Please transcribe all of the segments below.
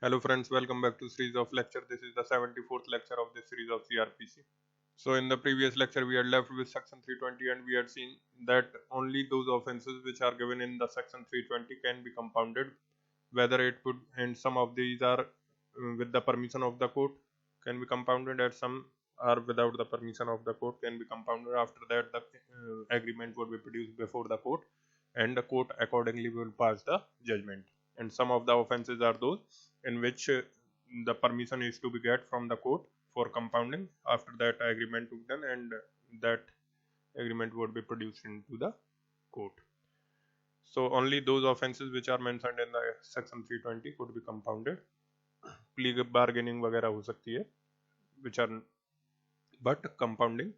Hello friends, welcome back to series of lecture. This is the 74th lecture of this series of CRPC. So in the previous lecture we had left with section 320 and we had seen that only those offences which are given in the section 320 can be compounded, whether it would, and some of these are with the permission of the court can be compounded, and some are without the permission of the court can be compounded. After that the agreement would be produced before the court and the court accordingly will pass the judgment. And some of the offences are those in which the permission is to be get from the court for compounding. After that agreement to be done and that agreement would be produced into the court. So only those offences which are mentioned in the section 320 could be compounded. Plea bargaining वगैरह हो सकती है, which are, but compounding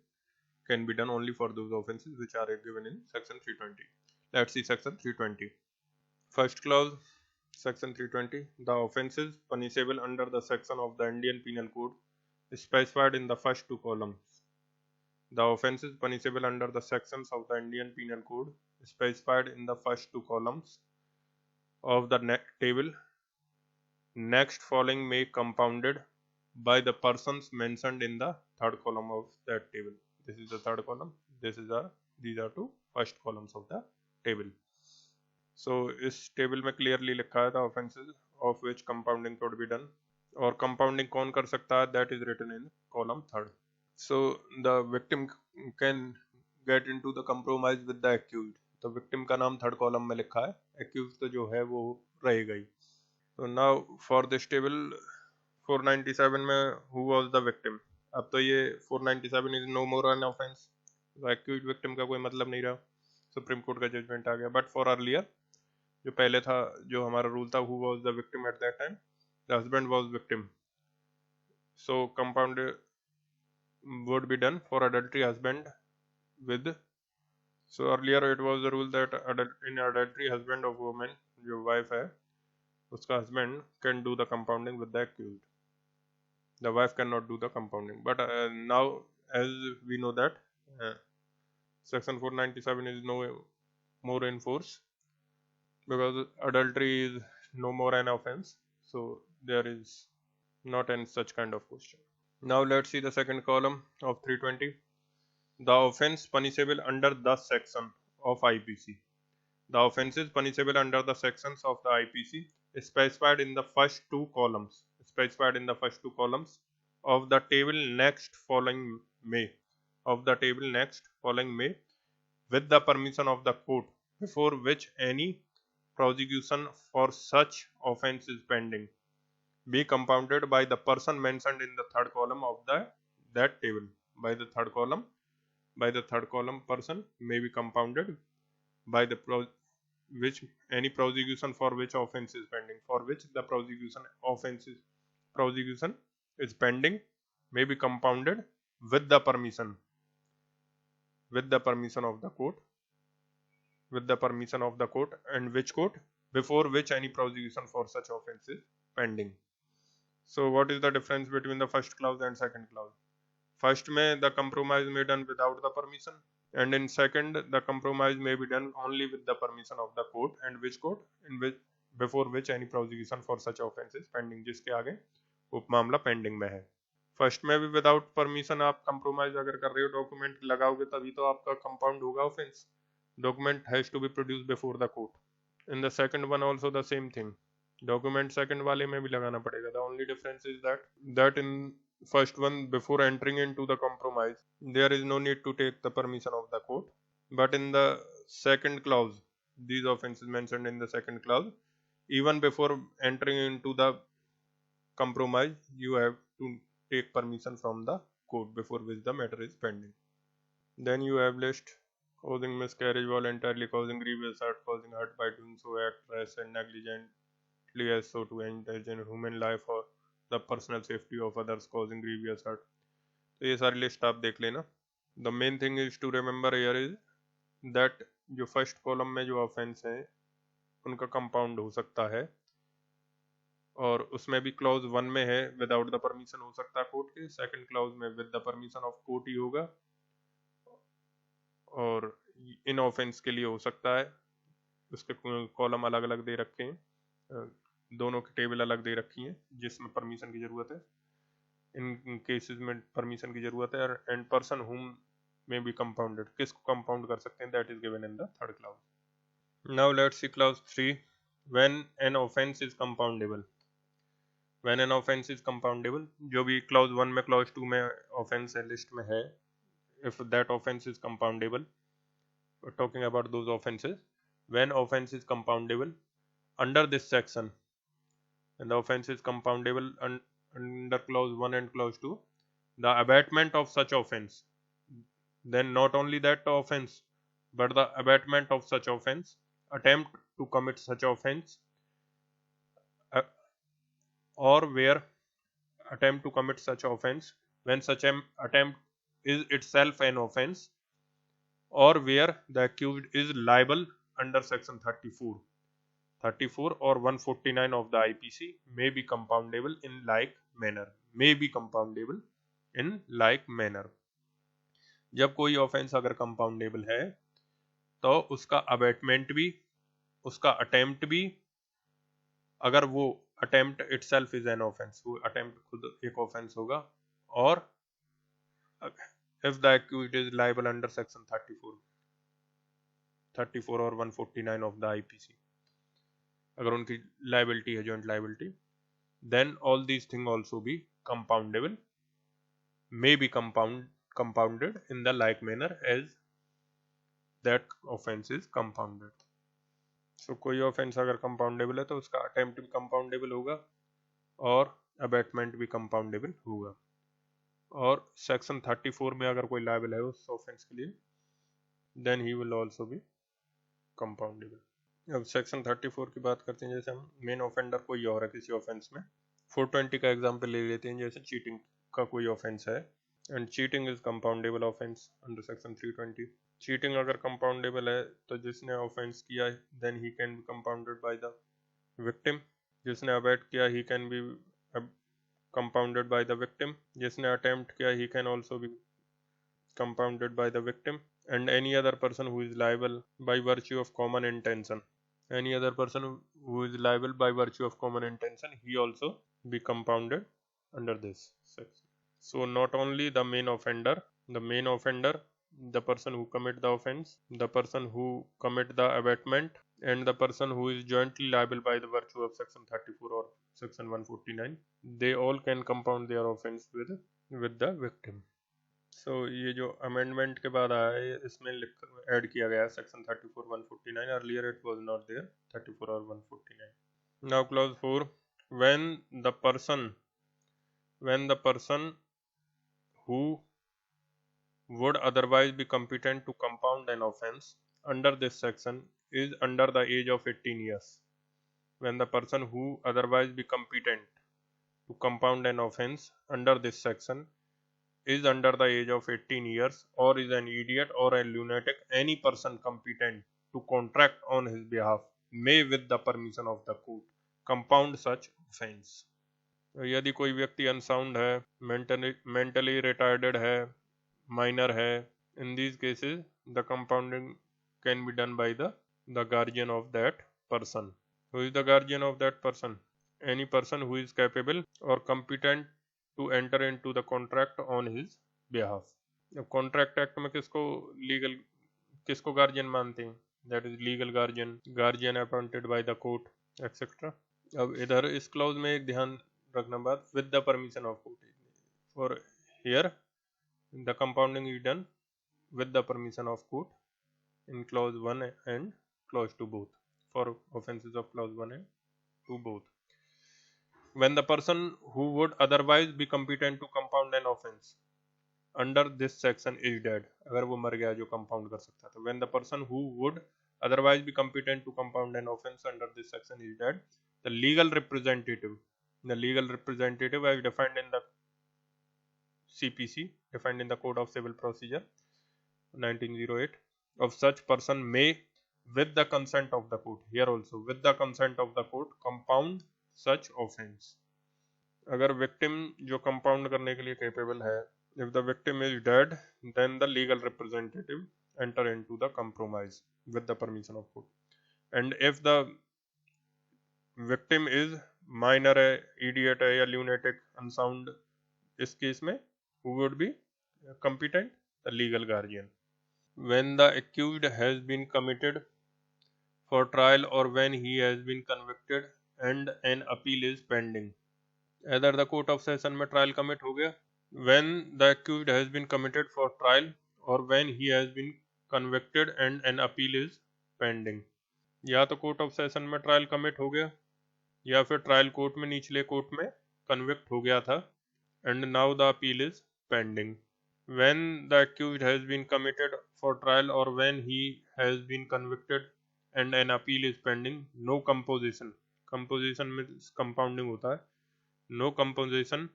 can be done only for those offences which are given in section 320. Let's see section 320. First clause, section 320. The offences punishable under the section of the Indian Penal Code specified in the first two columns. The offences punishable under the sections of the Indian Penal Code specified in the first two columns of the table next following may compounded by the persons mentioned in the third column of that table. This is the third column. These are two first columns of the table. So इस table में clearly लिखा है the offences of which compounding could be done, और compounding कौन कर सकता है, that is written in column third. So the victim can get into the compromise with the accused. तो victim का नाम थर्ड कॉलम में लिखा है, accused तो जो है वो रहेगा ही. So now for this table 497 में who was the victim, अब तो ये 497 is no more an offense, तो accused victim का कोई मतलब नहीं रहा, सुप्रीम कोर्ट का जजमेंट आ गया. बट फॉर अर्लियर जो पहले था, जो हमारा रूल था, who was the victim at that time, the husband was victim, so compound would be done for adultery husband with. So earlier it was the rule that in adultery husband of woman, जो wife है उसका husband can do the compounding with the accused. The wife cannot do the compounding. But now as we know that section 497 is no more in force because adultery is no more an offense, so there is not any such kind of question. Now let's see the second column of 320. The offense punishable under the section of IPC. The offenses punishable under the sections of the IPC specified in the first two columns of the table next following May with the permission of the court before which any prosecution for such offense is pending be compounded by the person mentioned in the third column of that table. By the third column person may be compounded by the which any prosecution for which offense is pending, for which the prosecution is pending may be compounded with the permission of the court, and which court, before which any prosecution for such offense is pending. So what is the difference between the first clause and second clause? First में the compromise may be done without the permission, and in second the compromise may be done only with the permission of the court, and which court, in which before which any prosecution for such offense is pending, जिसके आगे उप मामला pending में है. First में भी without permission आप compromise अगर कर रहे हो, डॉक्यूमेंट लगाओगे तभी तो आपका कंपाउंड होगा offence. Document has to be produce before the court. In the second one also the same thing, document second वाले में भी लगाना पड़ेगा. The only difference is that in first one, before entering into the compromise there is no need to take the permission of the court, but in the second clause, these offenses mentioned in the second clause, even before entering into the compromise you have to take permission from the court before which the matter is pending. Then you have list causing miscarriage, voluntarily causing grievous hurt, causing hurt by doing so, act rash and negligently as so to indulge in human life or the personal safety of others, causing grievous hurt. तो ये सारी list आप देख लेना. The main thing is to remember here is that जो first column में जो offence है उनका कंपाउंड हो सकता है, और उसमें भी क्लॉज 1 में है विदाउट द परमिशन हो सकता है कोर्ट के, सेकंड क्लॉज में with the permission of court ही होगा, और इन ऑफेंस के लिए हो सकता है. उसके कॉलम अलग अलग दे रखे हैं. दोनों की टेबल अलग दे रखी है जिसमें परमिशन की जरूरत है, इन केसेस में परमिशन की जरूरत है, एंड पर्सन हुम में बी कंपाउंडेड, किसको कंपाउंड कर सकते हैं, that is given in the third clause. Now let's see clause 3, when an offence is compoundable. When an offence is compoundable, जो भी क्लाउज 1 में क्लाउज 2 में ऑफेंस है लिस्ट में है, if that offense is compoundable, we're talking about those offenses. When offense is compoundable under this section, and the offense is compoundable under clause 1 and clause 2, the abatement of such offense, then not only that offense but the abatement of such offense, attempt to commit such offense, or where attempt to commit such offense when such an attempt is itself an offense, or where the accused is liable under section 34 or 149 of the IPC, may be compoundable in like manner, may be compoundable in like manner। जब कोई offence अगर compoundable है तो उसका abetment भी, उसका attempt भी, अगर वो attempt itself is an offence, वो अटेम्प्ट खुद एक ऑफेंस होगा, और if the accused is liable under section 34 और 149 of the IPC, अगर उनकी liability है joint liability, then all these things also be compoundable, may be compounded in the like manner as that offense is compounded. So कोई offense अगर compoundable है तो उसका attempt भी compoundable होगा और abatement भी compoundable होगा, और सेक्शन 34 में अगर कोई लायबल है उस ऑफेंस के लिए, then he will also be compoundable. अब सेक्शन 34 की बात करते हैं, जैसे हम मेन ऑफेंडर कोई और है किसी ऑफेंस में, 420 का एग्जांपल ले लेते हैं, जैसे चीटिंग का कोई ऑफेंस है, and cheating is compoundable offence under section 320। Cheating अगर कंपाउंडेबल है तो जिसने ऑफेंस किया then he can be compounded by the victim, जिसने अबैट किया he can be compounded by the victim, जिसने attempt किया he can also be compounded by the victim, and any other person who is liable by virtue of common intention, any other person who is liable by virtue of common intention, he also be compounded under this section. So not only the main offender, the person who commit the offense, the person who commit the abatement, and the person who is jointly liable by the virtue of section 34 or section 149, they all can compound their offense with the victim. So ये जो amendment के बाद आया है इसमें add किया गया है section 34 149, earlier it was not there 34 or 149. Now clause 4, when the person who would otherwise be competent to compound an offense under this section is under the age of 18 years, when the person who otherwise be competent to compound an offense under this section is under the age of 18 years or is an idiot or a lunatic, any person competent to contract on his behalf may with the permission of the court compound such offense. यदि कोई व्यक्ति unsound है, mentally retarded है, minor है, in these cases the compounding can be done by the guardian of that person. Who is the guardian of that person? Any person who is capable or competent to enter into the contract on his behalf. अब contract act में किसको guardian मानते हैं? That is legal guardian appointed by the court etcetera. अब इधर इस clause में एक ध्यान रखना बात, with the permission of court, और here the compounding is done with the permission of court in clause 1 and clause 2 both, for offenses of clause 1 and 2 both. When the person who would otherwise be competent to compound an offense under this section is dead, अगर वो मर गया जो compound कर सकता था, when the person who would otherwise be competent to compound an offense under this section is dead, the legal representative as defined in the CPC, defined in the Code of Civil Procedure 1908 of such person may with the consent of the court, here also with the consent of the court, compound such offense. अगर victim जो compound करने के लिए capable है, if the victim is dead, then the legal representative enter into the compromise with the permission of court, and if the victim is minor है, idiot है या lunatic, unsound, इस केस में who would be competent? The legal guardian. When the accused has been committed for trial or when he has been convicted and an appeal is pending. Either the court of session में trial commit हो गया, when the accused has been committed for trial or when he has been convicted and an appeal is pending. या तो court of session में trial commit हो गया या फिर trial court में निचले court में convict हो गया था and now the appeal is pending. When the accused has been committed for trial or when he has been convicted and an appeal is pending, no composition. Composition means compounding होता है. No composition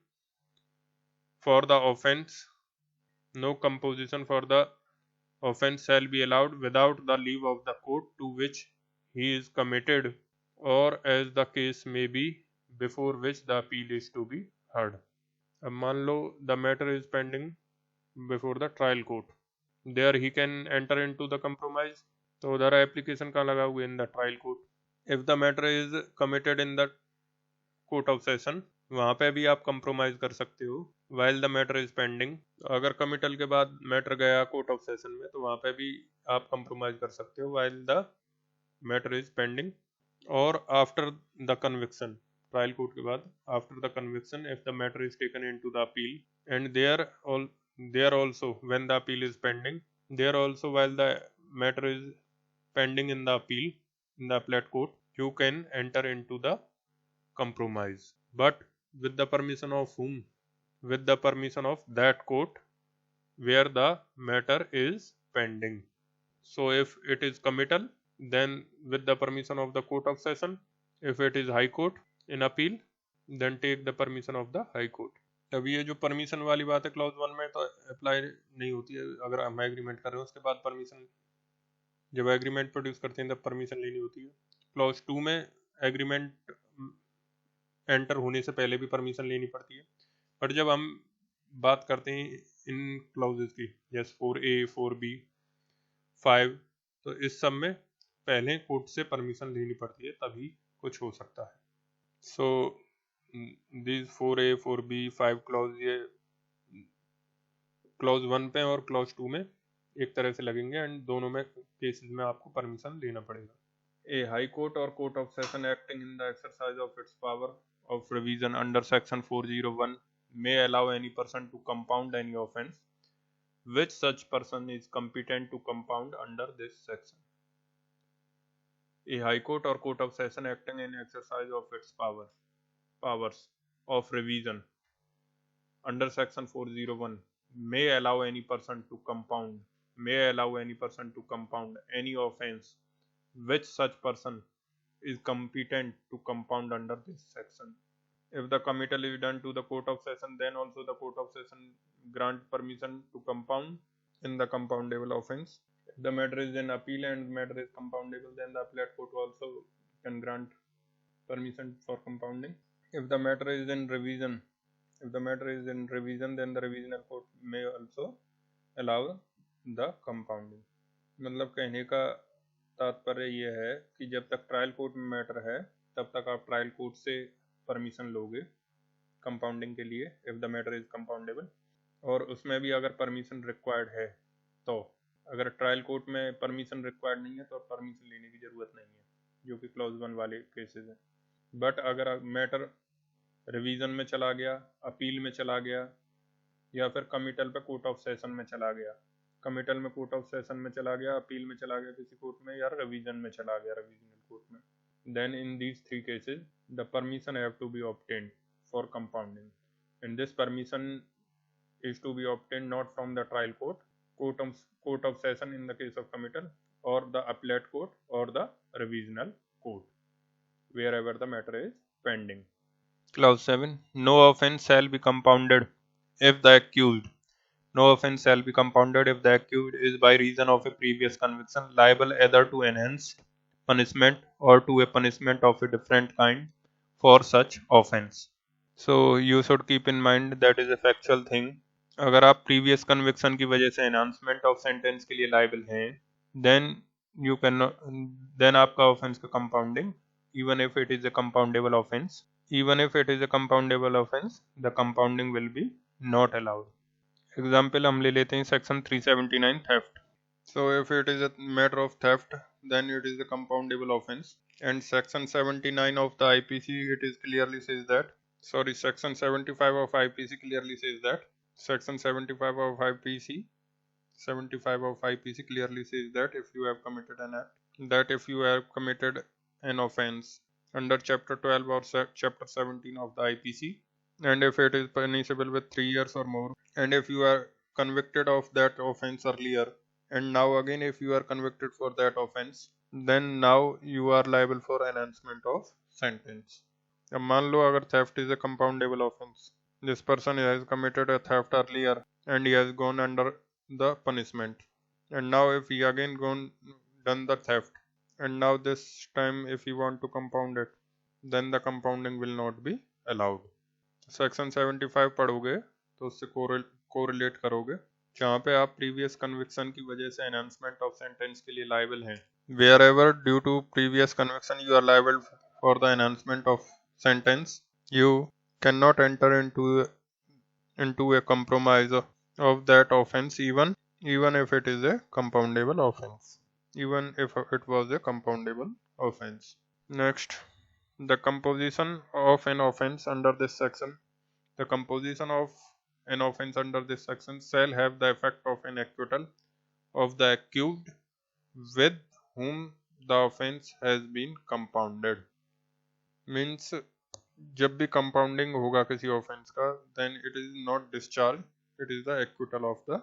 for the offence. No composition for the offence shall be allowed without the leave of the court to which he is committed, or as the case may be, before which the appeal is to be heard. अब मान लो the matter is pending before the trial court. There he can enter into the compromise. तो उधर application कहाँ लगा हुआ? In the trial court. If the matter is committed in the court of session, वहाँ पे भी आप कंप्रोमाइज कर सकते हो. While the matter is pending, अगर कमिटल के बाद मैटर गया कोर्ट ऑफ सेशन में तो वहाँ पे भी आप कंप्रोमाइज कर सकते हो while the matter is pending. और after the conviction, trial court के बाद after the conviction, if the matter is taken into the appeal and there also when the appeal is pending, there also while the matter is pending in the appeal in the appellate court, you can enter into the compromise, but with the permission of whom? With the permission of that court where the matter is pending. So if it is committal, then with the permission of the court of session. If it is high court in appeal, then take the permission of the high court. अब ये जो permission वाली बात है clause 1 में तो apply नहीं होती है. अगर हम एग्रीमेंट कर रहे हैं उसके बाद परमिशन, जब एग्रीमेंट प्रोड्यूस करते हैं तब परमिशन लेनी होती है. क्लॉज 2 में एग्रीमेंट एंटर होने से पहले भी परमिशन लेनी पड़ती है. बट जब हम बात करते हैं इन क्लॉजेस की, जैसे 4A 4B 5, तो इस सब में पहले कोर्ट से परमिशन लेनी पड़ती है तभी कुछ हो सकता है. सो these 4A 4B 5 क्लॉज ये क्लॉज 1 पे और क्लॉज 2 में एक तरह से लगेंगे एंड दोनों में केसेस में आपको परमिशन लेना पड़ेगा. ए हाई कोर्ट और court of session acting in the exercise of its power of revision under section 401 may allow any person to compound any offense which such person is competent to compound under this section. A high court or court of session acting in exercise of its powers of revision under section 401 may allow any person to compound any offense which such person is competent to compound under this section. If the committal is done to the court of session, then also the court of session grant permission to compound in the compoundable offense. If the matter is in appeal and matter is compoundable, then the appellate court also can grant permission for compounding. If the matter is in revision, then the revisional court may also allow the compounding. मतलब कहने का तात्पर्य ये है कि जब तक trial court में मैटर है तब तक आप ट्रायल कोर्ट से परमिशन लोगे कंपाउंडिंग के लिए if the matter is compoundable. और उसमें भी अगर परमिशन रिक्वायर्ड है तो, अगर ट्रायल कोर्ट में परमिशन रिक्वायर्ड नहीं है तो परमिशन लेने की ज़रूरत नहीं है, जो कि क्लॉज 1 वाले केसेस हैं. बट अगर मैटर रिवीजन में चला गया, अपील में चला गया या फिर कमिटल पे कोर्ट ऑफ सेशन में चला गया, कमिटल में कोर्ट ऑफ सेशन में चला गया, अपील में चला गया किसी कोर्ट में या रिवीजन में चला गया रिवीजनल कोर्ट में, then in these 3 cases the permission have to be obtained for compounding, and this permission is to be obtained not from the trial court of session in the case of committal, or the appellate court or the revisional court wherever the matter is pending. Clause 7. No offense shall be compounded if the accused is by reason of a previous conviction liable either to enhanced punishment or to a punishment of a different kind for such offense. So you should keep in mind that is a factual thing. अगर आप previous conviction की वजह से enhancement of sentence के लिए liable हैं, then आपका offense का compounding even if it is a compoundable offense. Even if it is a compoundable offense, the compounding will be not allowed. Example हम ले लेते हैं section 379 theft. So if it is a matter of theft, then it is a compoundable offense. And section 79 of the IPC, it is clearly says that, sorry, section 75 of IPC clearly says that, section 75 of IPC clearly says that if you have committed an act, that if you have committed an offense under chapter 12 or chapter 17 of the IPC, and if it is punishable with 3 years or more, and if you are convicted of that offense earlier, and now again if you are convicted for that offense, then now you are liable for enhancement of sentence. अब मान लो अगर theft is a compoundable offense, this person has committed a theft earlier and he has gone under the punishment, and now if he again done the theft, and now this time if you want to compound it, then the compounding will not be allowed. Section 75 पढ़ोगे तो उससे correlate करोगे, जहाँ पे आप previous conviction की वजह से एनहांसमेंट ऑफ सेंटेंस के लिए लायबल हैं. Wherever due to previous conviction you are liable for the enhancement of sentence, you cannot enter into a compromise of that offense, even if it is a compoundable offense, even if it was a compoundable offense. Next, the composition of an offense under this section. The composition of an offense under this section shall have the effect of an acquittal of the accused with whom the offense has been compounded. Means जब भी compounding होगा किसी offense का, then it is not discharge, it is the acquittal of the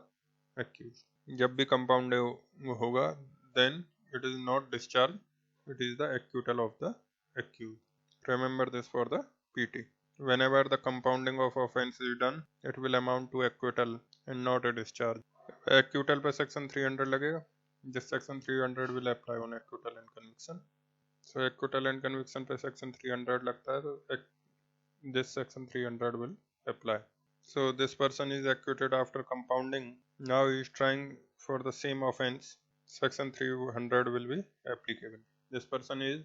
accused. जब भी compounding होगा, then it is not discharge, it is the acquittal of the accused. Remember this for the PT. Whenever the compounding of offense is done, it will amount to acquittal and not a discharge. Acquittal पे section 300 लगेगा. This section 300 will apply on acquittal and conviction. So acquittal and conviction पे section 300 लगता है, तो this section 300 will apply. So this person is acquitted after compounding. Now he is trying for the same offense. Section 300 will be applicable. This person is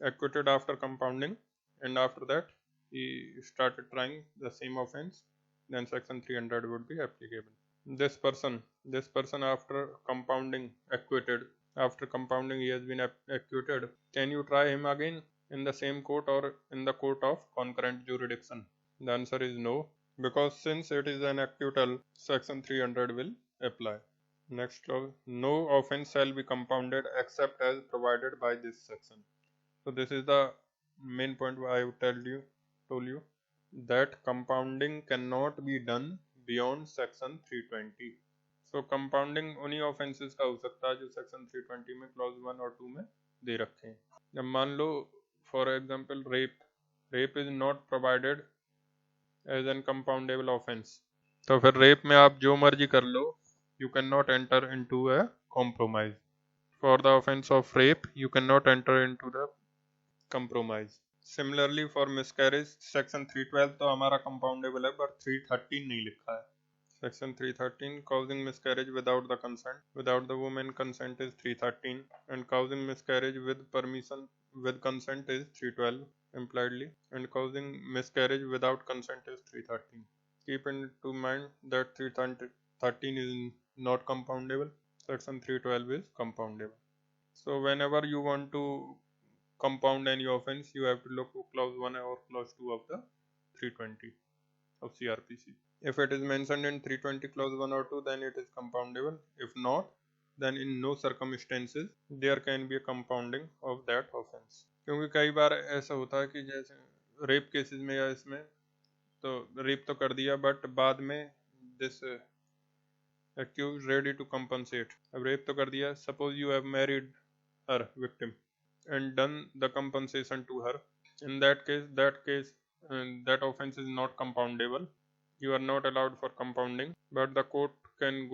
acquitted after compounding, and after that he started trying the same offense, then section 300 would be applicable. This person after compounding acquitted, after compounding he has been acquitted, can you try him again in the same court or in the court of concurrent jurisdiction? The answer is no, because since it is an acquittal, section 300 will apply. Next, no offense shall be compounded except as provided by this section. So this is the main point I told you that compounding cannot be done beyond section 320. So compounding उन्हीं offenses का हो सकता है जो section 320 में clause 1 और 2 में दे रखे हैं. जब मान लो for example rape is not provided as an compoundable offense, तो फिर rape में आप जो मर्जी कर लो, you cannot enter into a compromise. For the offense of rape, you cannot enter into the compromise. Similarly for miscarriage, section 312 तो हमारा compoundable है, but 313 नहीं लिखा है. Section 313 causing miscarriage without the consent, without the woman consent is 313, and causing miscarriage with permission with consent is 312 impliedly, and causing miscarriage without consent is 313. Keep into mind that 313 is not compoundable, section 312 is compoundable. So whenever you want to compound any offense, you have to look to clause 1 or clause 2 of the 320 of CRPC. If it is mentioned in 320 clause 1 or 2, then it is compoundable. If not, then in no circumstances there can be a compounding of that offense. क्योंकि कई बार ऐसा होता है कि जैसे rape cases में या इसमें तो रेप तो कर दिया, बट बाद में this accused ready to compensate. अब रेप तो कर दिया, suppose you have married her victim and done the compensation to her. In that case that offense is not compoundable. You are not allowed for compounding, but the court can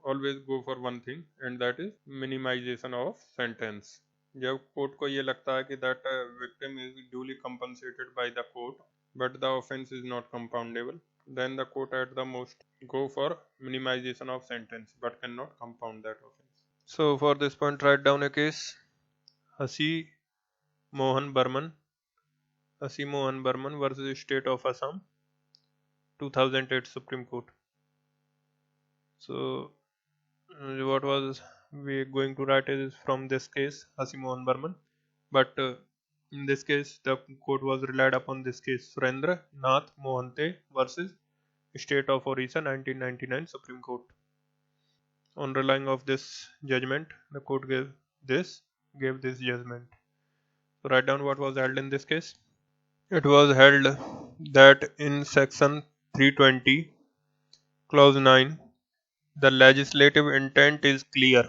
always go for one thing, and that is minimization of sentence. जब court को ये लगता है कि that victim is duly compensated by the court, but the offense is not compoundable, then the court at the most go for minimization of sentence, but cannot compound that offense. So for this point, write down a case. हंसी Asi Mohan Burman versus State of Assam, 2008 Supreme Court. So, what was we going to write is from this case, Asi Mohan Burman, but in this case, the court was relied upon this case, Surendra Nath Mohante versus State of Orissa, 1999 Supreme Court. On relying of this judgment, the court gave this judgment. So write down what was held in this case. It was held that in section 320, clause 9, the legislative intent is clear.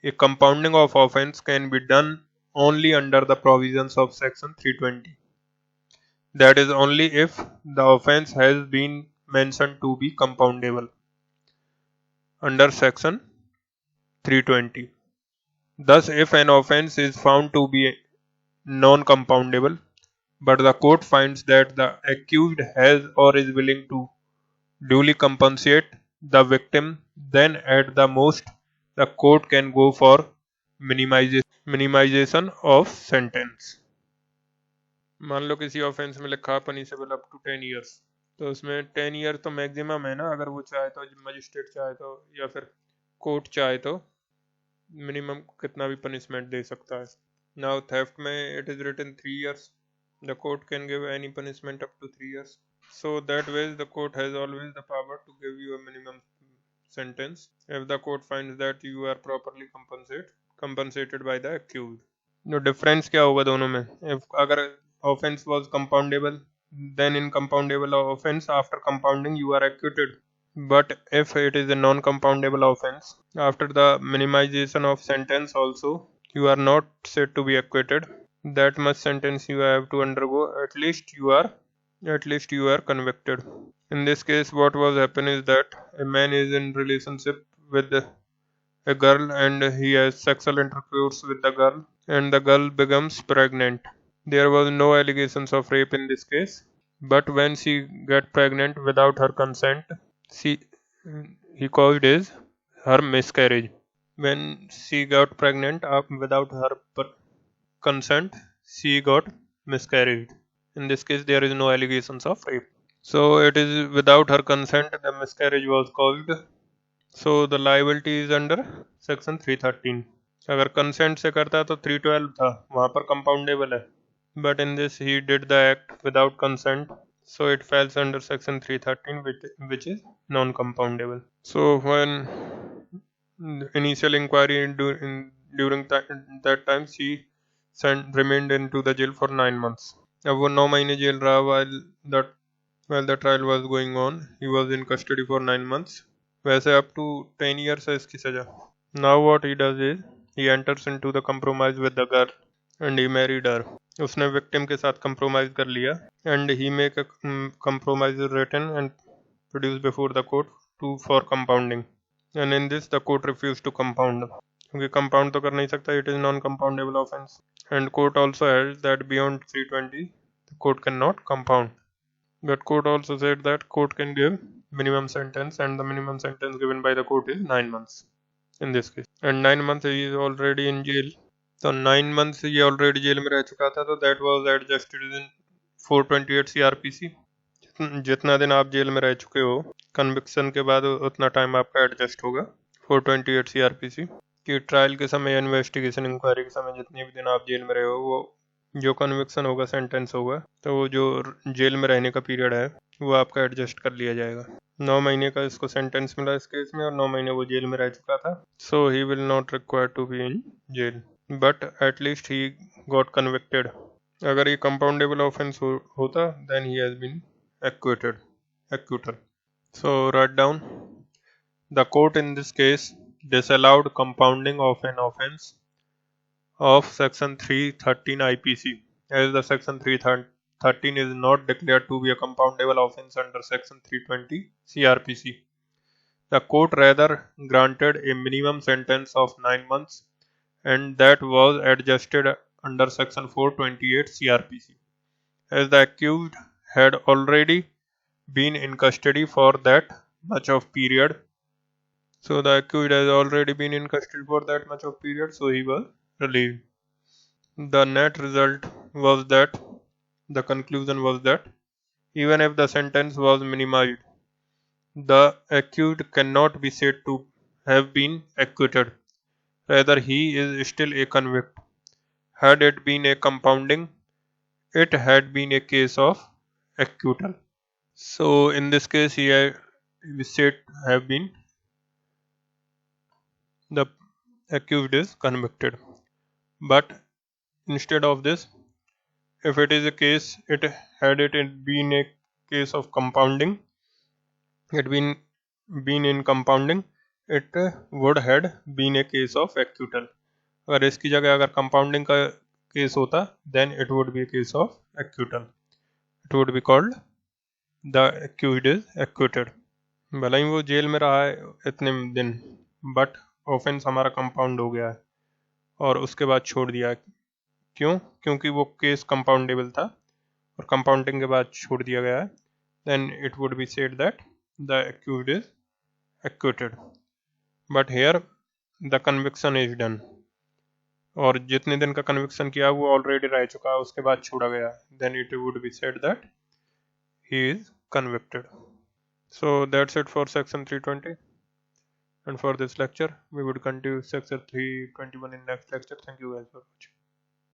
A compounding of offense can be done only under the provisions of section 320. That is only if the offense has been mentioned to be compoundable under section 320. Thus, if an offense is found to be non-compoundable, but the court finds that the accused has or is willing to duly compensate the victim, then at the most the court can go for minimization of sentence. मान लो किसी offence में लिखा punishable up to 10 years, तो उसमें 10 year तो maximum है ना, अगर वो चाहे तो मजिस्ट्रेट चाहे तो या फिर कोर्ट चाहे तो मिनिमम कितना भी पनिशमेंट दे सकता है. नाउ थेफ्ट में it is written 3 years. The court can give any punishment up to 3 years. So that way the court has always the power to give you a minimum sentence if the court finds that you are properly compensated by the accused. No difference क्या होगा दोनों में? If अगर offense was compoundable, then in compoundable offense after compounding you are acquitted. But if it is a non-compoundable offense, after the minimization of sentence also you are not said to be acquitted. That much sentence you have to undergo, at least you are convicted. In this case, what was happen is that a man is in relationship with a girl and he has sexual intercourse with the girl and the girl becomes pregnant. There was no allegations of rape in this case, but when she got pregnant without her consent, he caused is her miscarriage. When she got pregnant without her consent, she got miscarried. In this case, there is no allegations of rape. So it is without her consent the miscarriage was caused. So the liability is under section 313. अगर consent से करता तो 312 था, वहाँ पर compoundable है. But in this he did the act without consent, so it falls under section 313, which is non-compoundable. So when initial inquiry during that time, she remained into the jail for 9 months. अब वो 9 महीने jail रहा while the trial was going on. He was in custody for 9 months. वैसे up to 10 years है इसकी सजा. Now what he does is he enters into the compromise with the girl and he married her. उसने victim के साथ compromise कर लिया and he make a compromise written and produced before the court for compounding. And in this the court refused to compound. क्योंकि compound तो कर नहीं सकता, it is non-compoundable offense. And court also held that beyond 320 the court cannot compound. But court also said that court can give minimum sentence and the minimum sentence given by the court is 9 months in this case. And 9 months he is already in jail. So 9 months ये already jail में रह चुका था, तो that was adjusted in 428 CRPC. जितना दिन आप jail में रह चुके हो कन्विक्शन के बाद उतना टाइम आपका एडजस्ट होगा 428 CRPC कि ट्रायल के समय इन्वेस्टिगेशन इंक्वायरी के समय जितने भी दिन आप जेल में रहे हो वो जो कन्विक्शन होगा सेंटेंस होगा तो वो जो जेल में रहने का पीरियड है वो आपका एडजस्ट कर लिया जाएगा. 9 महीने का इसको सेंटेंस मिला इस केस में और 9 महीने वो जेल में रह चुका था. So he will not require to be in jail but at least he got convicted. अगर ये कंपाउंडेबल ऑफेंस होता then he has been acquitted. So write down the court in this case disallowed compounding of an offense of section 313 IPC as the section 313 is not declared to be a compoundable offense under section 320 CRPC. The court rather granted a minimum sentence of 9 months and that was adjusted under section 428 CRPC as the accused had already been in custody for that much of period. So the accused has already been in custody for that much of period, so he was relieved. The net result was that the conclusion was that even if the sentence was minimized, the accused cannot be said to have been acquitted. Rather, he is still a convict. Had it been a compounding, it had been a case of acquittal. So in this case, here we said have been the accused is convicted. But instead of this, if it is a case, it had it been a case of compounding, it been in compounding, it would had been a case of acquittal. अगर इसकी जगह अगर compounding का case होता then it would be a case of acquittal. It would be called the accused is acquitted. भले ही वो jail में रहा है इतने दिन, बट ऑफेंस हमारा कंपाउंड हो गया है और उसके बाद छोड़ दिया है. क्यों? क्योंकि वो केस कंपाउंडेबल था और कंपाउंडिंग के बाद छोड़ दिया गया है. Then it would be said that the accused is acquitted. But here the conviction is done. और जितने दिन का कन्विक्शन किया वो ऑलरेडी रह चुका है, उसके बाद छोड़ा गया. Then it would be said that he is convicted. So that's it for section 320, and for this lecture we would continue section 321 in next lecture. Thank you guys for watching.